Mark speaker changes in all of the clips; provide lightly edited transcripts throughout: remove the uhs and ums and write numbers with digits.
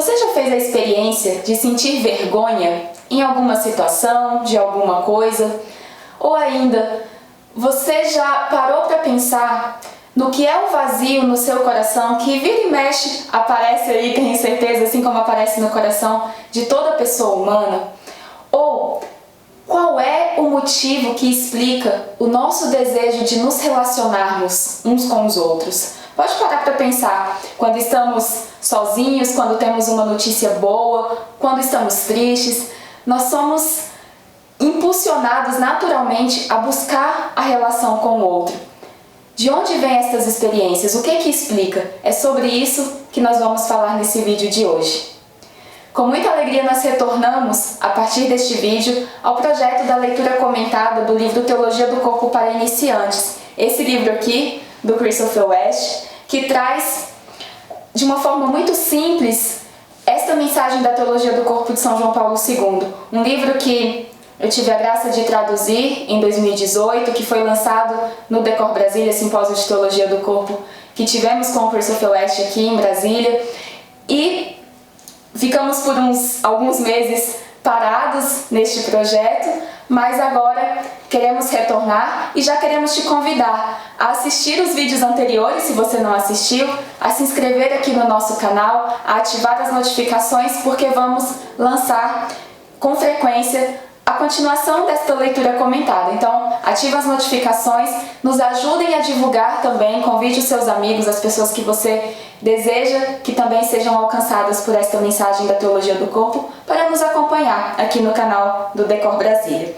Speaker 1: Você já fez a experiência de sentir vergonha em alguma situação, de alguma coisa? Ou ainda, você já parou para pensar no que é o vazio no seu coração que vira e mexe, aparece aí, tenho certeza, assim como aparece no coração de toda pessoa humana? Ou qual é o motivo que explica o nosso desejo de nos relacionarmos uns com os outros? Pode parar para pensar, quando estamos sozinhos, quando temos uma notícia boa, quando estamos tristes, nós somos impulsionados naturalmente a buscar a relação com o outro. De onde vêm estas experiências? O que explica? É sobre isso que nós vamos falar nesse vídeo de hoje. Com muita alegria nós retornamos, a partir deste vídeo, ao projeto da leitura comentada do livro Teologia do Corpo para Iniciantes. Esse livro aqui, do Christopher West, que traz, de uma forma muito simples, esta mensagem da Teologia do Corpo de São João Paulo II. Um livro que eu tive a graça de traduzir em 2018, que foi lançado no Decor Brasília, Simpósio de Teologia do Corpo, que tivemos com o Christopher West aqui em Brasília. E ficamos por alguns meses parados neste projeto, mas agora queremos retornar e já queremos te convidar a assistir os vídeos anteriores, se você não assistiu, a se inscrever aqui no nosso canal, a ativar as notificações, porque vamos lançar com frequência a continuação desta leitura comentada. Então, ative as notificações, nos ajudem a divulgar também, convide os seus amigos, as pessoas que você deseja que também sejam alcançadas por esta mensagem da Teologia do Corpo, para nos acompanhar aqui no canal do Decor Brasília.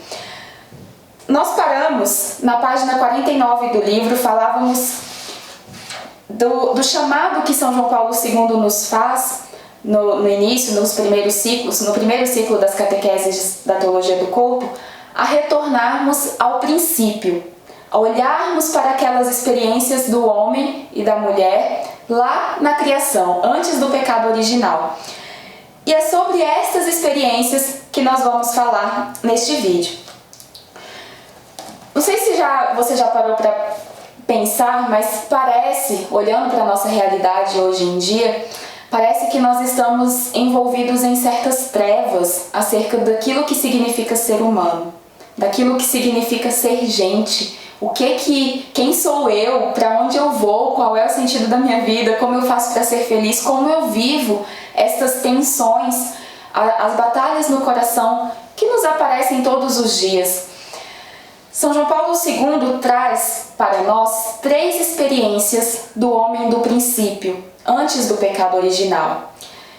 Speaker 1: Nós paramos na página 49 do livro, falávamos do chamado que São João Paulo II nos faz no início, nos primeiros ciclos, no primeiro ciclo das catequeses da Teologia do Corpo, a retornarmos ao princípio, a olharmos para aquelas experiências do homem e da mulher lá na criação, antes do pecado original. E é sobre estas experiências que nós vamos falar neste vídeo. Não sei se você já parou para pensar, mas parece, olhando para a nossa realidade hoje em dia, parece que nós estamos envolvidos em certas trevas acerca daquilo que significa ser humano, daquilo que significa ser gente. Quem sou eu? Para onde eu vou? Qual é o sentido da minha vida? Como eu faço para ser feliz? Como eu vivo estas tensões, as batalhas no coração que nos aparecem todos os dias? São João Paulo II traz para nós 3 experiências do homem do princípio, antes do pecado original,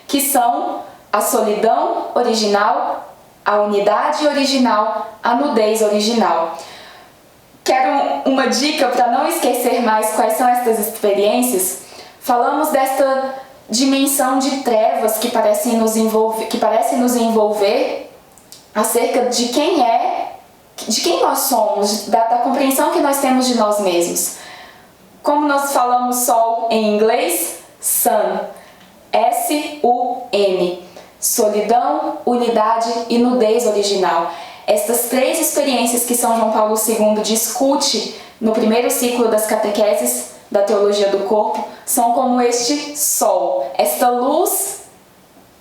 Speaker 1: que são a solidão original, a unidade original, a nudez original. Quero uma dica para não esquecer mais quais são estas experiências. Falamos desta dimensão de trevas que parece nos envolver acerca de quem nós somos, da compreensão que nós temos de nós mesmos. Como nós falamos sol em inglês, sun, S-U-N, solidão, unidade e nudez original. Estas 3 experiências que São João Paulo II discute no primeiro ciclo das catequeses da Teologia do Corpo são como este sol, esta luz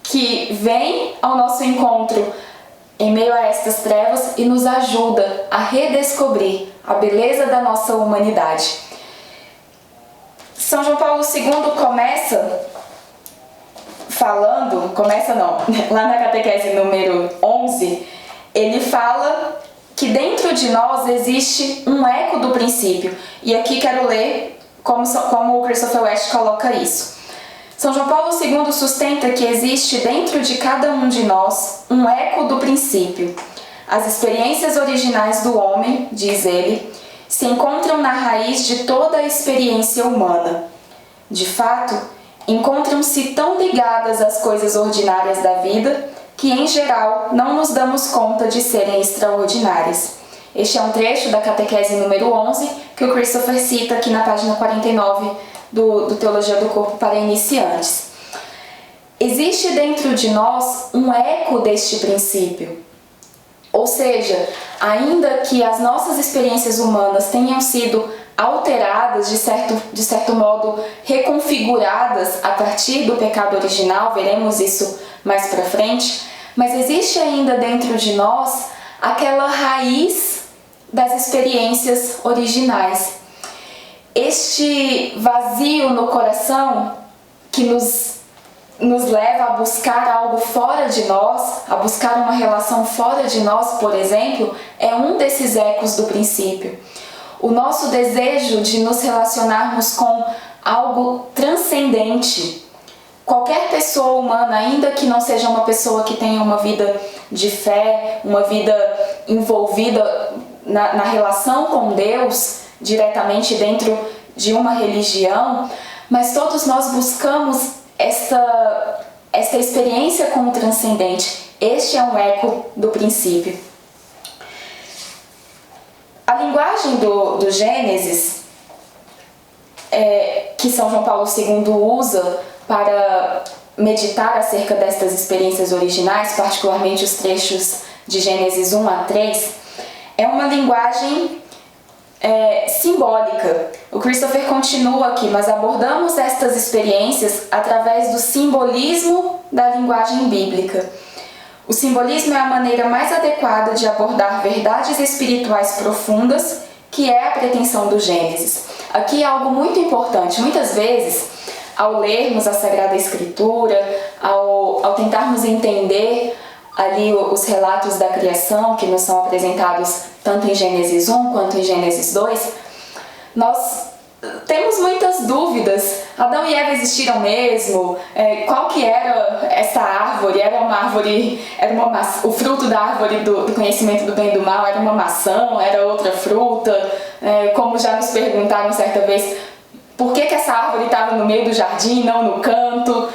Speaker 1: que vem ao nosso encontro em meio a estas trevas e nos ajuda a redescobrir a beleza da nossa humanidade. São João Paulo II lá na catequese número 11, ele fala que dentro de nós existe um eco do princípio. E aqui quero ler como o Christopher West coloca isso. São João Paulo II sustenta que existe dentro de cada um de nós um eco do princípio. As experiências originais do homem, diz ele, se encontram na raiz de toda a experiência humana. De fato, encontram-se tão ligadas às coisas ordinárias da vida que, em geral, não nos damos conta de serem extraordinárias. Este é um trecho da catequese número 11 que o Christopher cita aqui na página 49 do Teologia do Corpo para Iniciantes. Existe dentro de nós um eco deste princípio. Ou seja, ainda que as nossas experiências humanas tenham sido alteradas, de certo modo reconfiguradas a partir do pecado original, veremos isso mais para frente, mas existe ainda dentro de nós aquela raiz das experiências originais. Este vazio no coração que nos leva a buscar algo fora de nós, a buscar uma relação fora de nós, por exemplo, é um desses ecos do princípio. O nosso desejo de nos relacionarmos com algo transcendente. Qualquer pessoa humana, ainda que não seja uma pessoa que tenha uma vida de fé, uma vida envolvida na relação com Deus, diretamente dentro de uma religião, mas todos nós buscamos esta experiência com o transcendente. Este é um eco do princípio. A linguagem do Gênesis, que São João Paulo II usa para meditar acerca destas experiências originais, particularmente os trechos de Gênesis 1 a 3, é uma linguagem simbólica. O Christopher continua aqui: nós abordamos estas experiências através do simbolismo da linguagem bíblica. O simbolismo é a maneira mais adequada de abordar verdades espirituais profundas, que é a pretensão do Gênesis. Aqui é algo muito importante. Muitas vezes, ao lermos a Sagrada Escritura, ao tentarmos entender ali os relatos da criação que nos são apresentados tanto em Gênesis 1 quanto em Gênesis 2, nós temos muitas dúvidas. Adão e Eva existiram mesmo? Qual que era essa árvore? Era uma árvore, o fruto da árvore do conhecimento do bem e do mal era uma maçã? Era outra fruta? Como já nos perguntaram certa vez, por que essa árvore estava no meio do jardim, não no canto?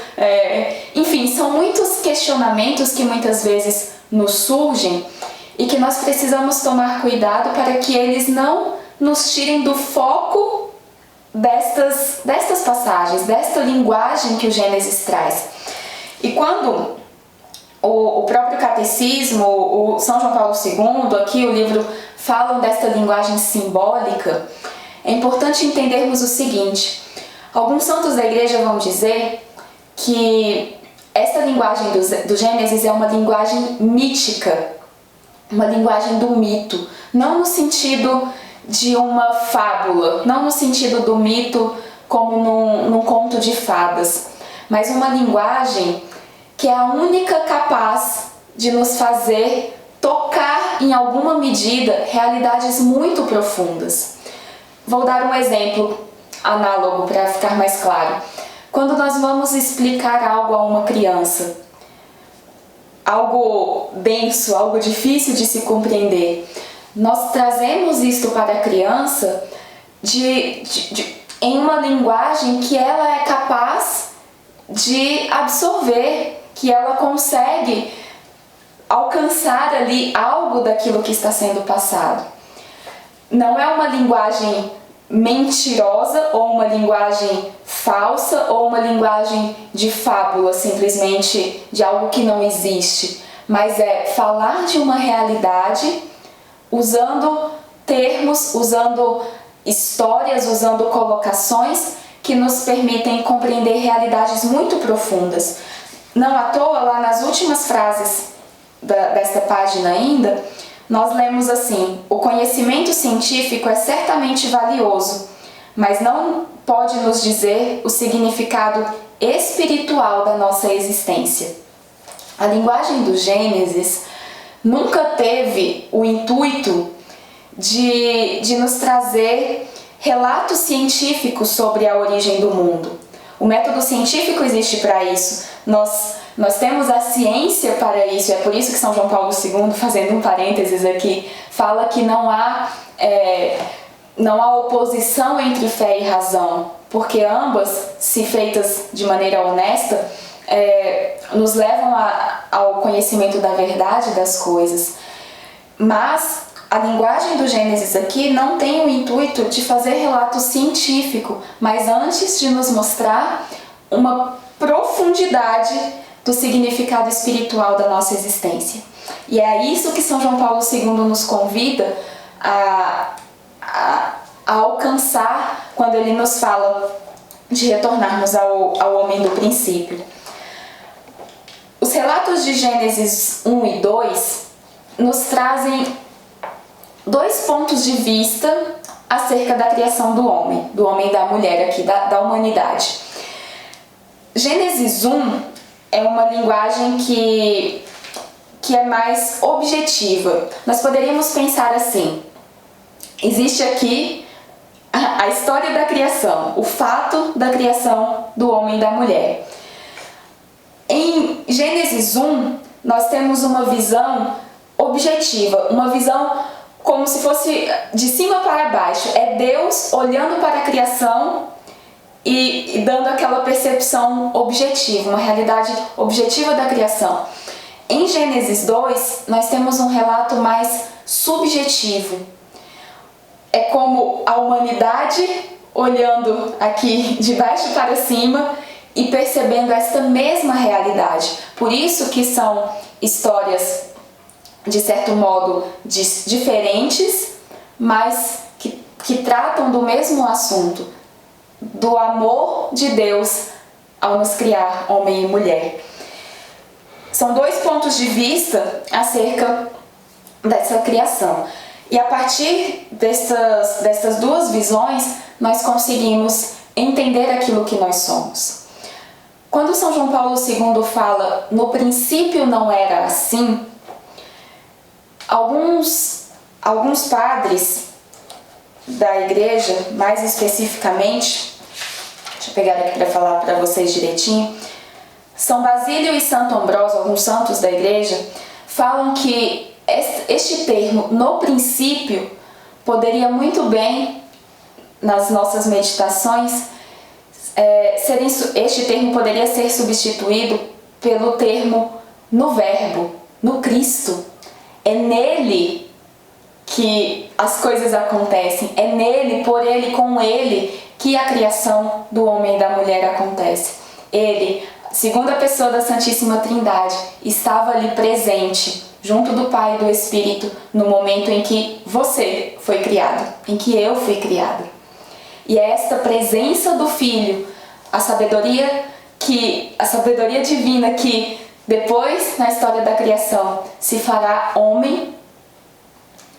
Speaker 1: Enfim, são muitos questionamentos que muitas vezes nos surgem e que nós precisamos tomar cuidado para que eles não nos tirem do foco destas passagens, desta linguagem que o Gênesis traz. E quando o próprio Catecismo, o São João Paulo II, aqui o livro, falam desta linguagem simbólica, é importante entendermos o seguinte: alguns santos da Igreja vão dizer que esta linguagem do Gênesis é uma linguagem mítica, uma linguagem do mito, não no sentido de uma fábula, não no sentido do mito como num conto de fadas, mas uma linguagem que é a única capaz de nos fazer tocar em alguma medida realidades muito profundas. Vou dar um exemplo análogo para ficar mais claro. Quando nós vamos explicar algo a uma criança, algo denso, algo difícil de se compreender, nós trazemos isto para a criança em uma linguagem que ela é capaz de absorver, que ela consegue alcançar ali algo daquilo que está sendo passado. Não é uma linguagem mentirosa ou uma linguagem falsa ou uma linguagem de fábula, simplesmente de algo que não existe, mas é falar de uma realidade usando termos, usando histórias, usando colocações que nos permitem compreender realidades muito profundas. Não à toa, lá nas últimas frases desta página ainda, nós lemos assim: o conhecimento científico é certamente valioso, mas não pode nos dizer o significado espiritual da nossa existência. A linguagem do Gênesis nunca teve o intuito de nos trazer relatos científicos sobre a origem do mundo. O método científico existe para isso. Nós temos a ciência para isso. É por isso que São João Paulo II, fazendo um parênteses aqui, fala que não há oposição entre fé e razão, porque ambas, se feitas de maneira honesta, nos levam ao conhecimento da verdade das coisas. Mas a linguagem do Gênesis aqui não tem o intuito de fazer relato científico, mas antes de nos mostrar uma profundidade do significado espiritual da nossa existência. E é isso que São João Paulo II nos convida a alcançar quando ele nos fala de retornarmos ao homem do princípio. Os relatos de Gênesis 1 e 2 nos trazem dois pontos de vista acerca da criação do homem e da mulher aqui, da humanidade. Gênesis 1 é uma linguagem que é mais objetiva. Nós poderíamos pensar assim: existe aqui a história da criação, o fato da criação do homem e da mulher. Em Gênesis 1, nós temos uma visão objetiva, uma visão como se fosse de cima para baixo. É Deus olhando para a criação e dando aquela percepção objetiva, uma realidade objetiva da criação. Em Gênesis 2, nós temos um relato mais subjetivo. É como a humanidade olhando aqui de baixo para cima e percebendo esta mesma realidade. Por isso que são histórias, de certo modo, diferentes, mas que tratam do mesmo assunto, do amor de Deus ao nos criar homem e mulher. São dois pontos de vista acerca dessa criação. E a partir destas duas visões, nós conseguimos entender aquilo que nós somos. Quando São João Paulo II fala "no princípio não era assim", alguns padres da igreja, mais especificamente, deixa eu pegar aqui para falar para vocês direitinho, São Basílio e Santo Ambrósio, alguns santos da igreja, falam que este termo "no princípio" poderia muito bem, nas nossas meditações, este termo poderia ser substituído pelo termo "no Verbo", no Cristo. É nele que as coisas acontecem, é nele, por ele, com ele, que a criação do homem e da mulher acontece. Ele, segunda pessoa da Santíssima Trindade, estava ali presente, junto do Pai e do Espírito, no momento em que você foi criado, em que eu fui criado. E é esta presença do Filho, a sabedoria divina que depois, na história da criação, se fará homem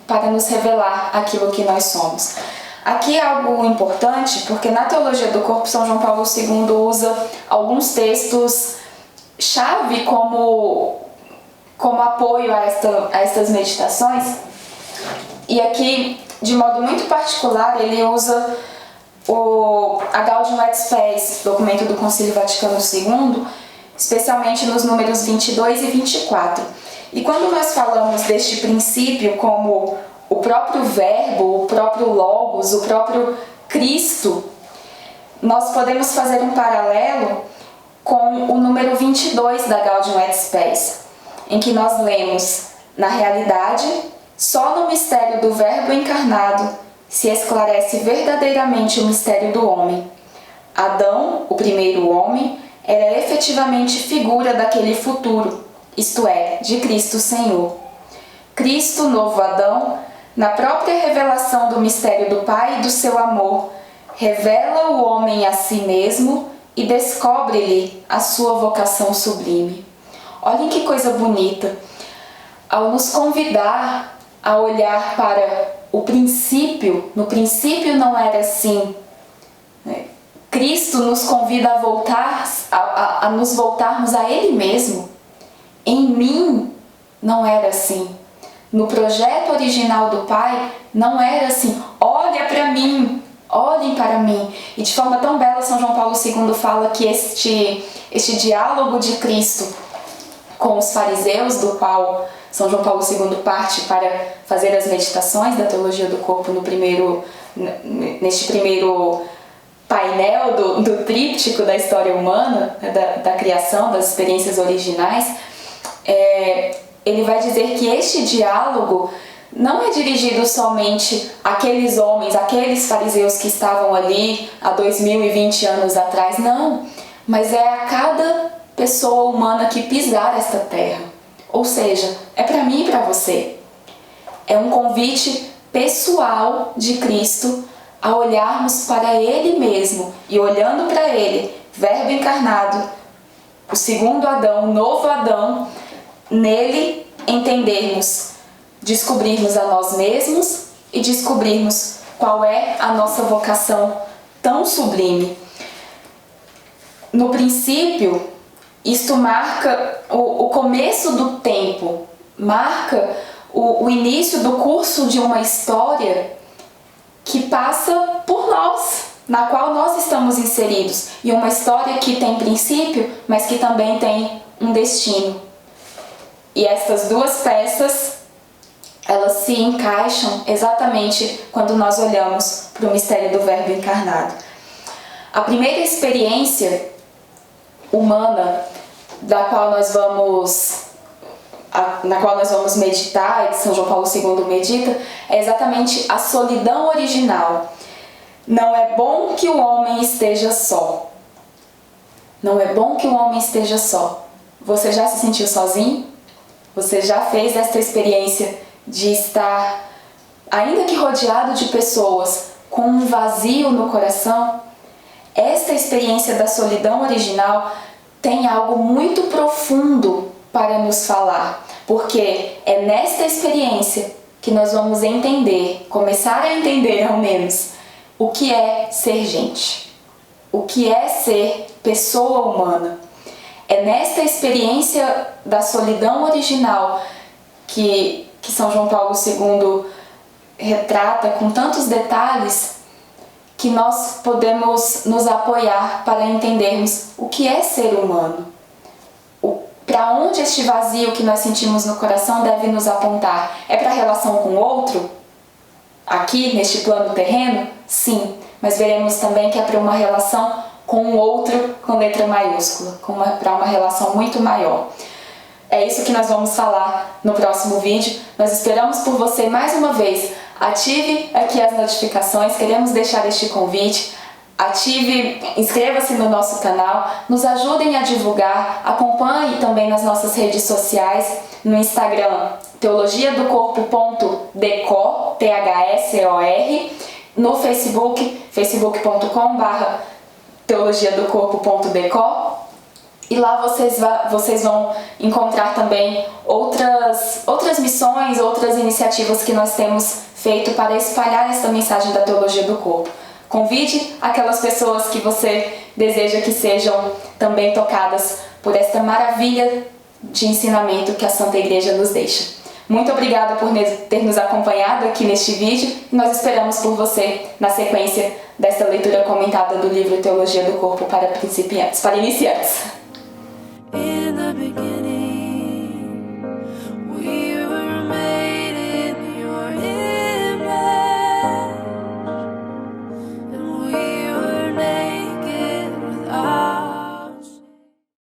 Speaker 1: para nos revelar aquilo que nós somos. Aqui é algo importante, porque na teologia do corpo, São João Paulo II usa alguns textos-chave como apoio a estas meditações. E aqui, de modo muito particular, ele usa a Gaudium et Spes, documento do Concílio Vaticano II, especialmente nos números 22 e 24. E quando nós falamos deste princípio como o próprio Verbo, o próprio Logos, o próprio Cristo, nós podemos fazer um paralelo com o número 22 da Gaudium et Spes, em que nós lemos: na realidade, só no mistério do Verbo encarnado se esclarece verdadeiramente o mistério do homem. Adão, o primeiro homem, era efetivamente figura daquele futuro, isto é, de Cristo Senhor. Cristo, novo Adão, na própria revelação do mistério do Pai e do seu amor, revela o homem a si mesmo e descobre-lhe a sua vocação sublime. Olhem que coisa bonita! Ao nos convidar a olhar para o princípio, no princípio não era assim, né? Cristo nos convida a nos voltarmos a Ele mesmo. Em mim não era assim. No projeto original do Pai não era assim. Olha para mim, olhem para mim. E de forma tão bela, São João Paulo II fala que este diálogo de Cristo com os fariseus, do qual São João Paulo II parte para fazer as meditações da teologia do corpo neste primeiro painel do tríptico da história humana, da criação, das experiências originais, ele vai dizer que este diálogo não é dirigido somente àqueles homens, àqueles fariseus que estavam ali há 2020 anos atrás, não, mas é a cada pessoa humana que pisar esta terra. Ou seja, é para mim e para você. É um convite pessoal de Cristo a olharmos para Ele mesmo e olhando para Ele, Verbo encarnado, o segundo Adão, o novo Adão, nele entendermos, descobrirmos a nós mesmos e descobrirmos qual é a nossa vocação tão sublime. No princípio, isto marca o começo do tempo, marca o início do curso de uma história que passa por nós, na qual nós estamos inseridos. E uma história que tem princípio, mas que também tem um destino. E estas duas peças, elas se encaixam exatamente quando nós olhamos para o mistério do Verbo encarnado. A primeira experiência humana na qual nós vamos meditar, e que São João Paulo II medita, é exatamente a solidão original. Não é bom que o homem esteja só. Não é bom que o homem esteja só. Você já se sentiu sozinho? Você já fez esta experiência de estar, ainda que rodeado de pessoas, com um vazio no coração? Esta experiência da solidão original tem algo muito profundo para nos falar, porque é nesta experiência que nós vamos entender, começar a entender ao menos, o que é ser gente, o que é ser pessoa humana. É nesta experiência da solidão original que São João Paulo II retrata com tantos detalhes que nós podemos nos apoiar para entendermos o que é ser humano. Para onde este vazio que nós sentimos no coração deve nos apontar? É para a relação com o outro? Aqui, neste plano terreno? Sim, mas veremos também que é para uma relação com o outro com letra maiúscula, para uma relação muito maior. É isso que nós vamos falar no próximo vídeo. Nós esperamos por você mais uma vez. Ative aqui as notificações, queremos deixar este convite. Inscreva-se no nosso canal, nos ajudem a divulgar, acompanhe também nas nossas redes sociais, no Instagram teologiadocorpo.decor, THSOR, no Facebook, facebook.com/teologiadocorpo.decor, e lá vocês vão encontrar também outras missões, outras iniciativas que nós temos feito para espalhar esta mensagem da teologia do corpo. Convide aquelas pessoas que você deseja que sejam também tocadas por esta maravilha de ensinamento que a Santa Igreja nos deixa. Muito obrigada por ter nos acompanhado aqui neste vídeo e nós esperamos por você na sequência desta leitura comentada do livro Teologia do Corpo para iniciantes.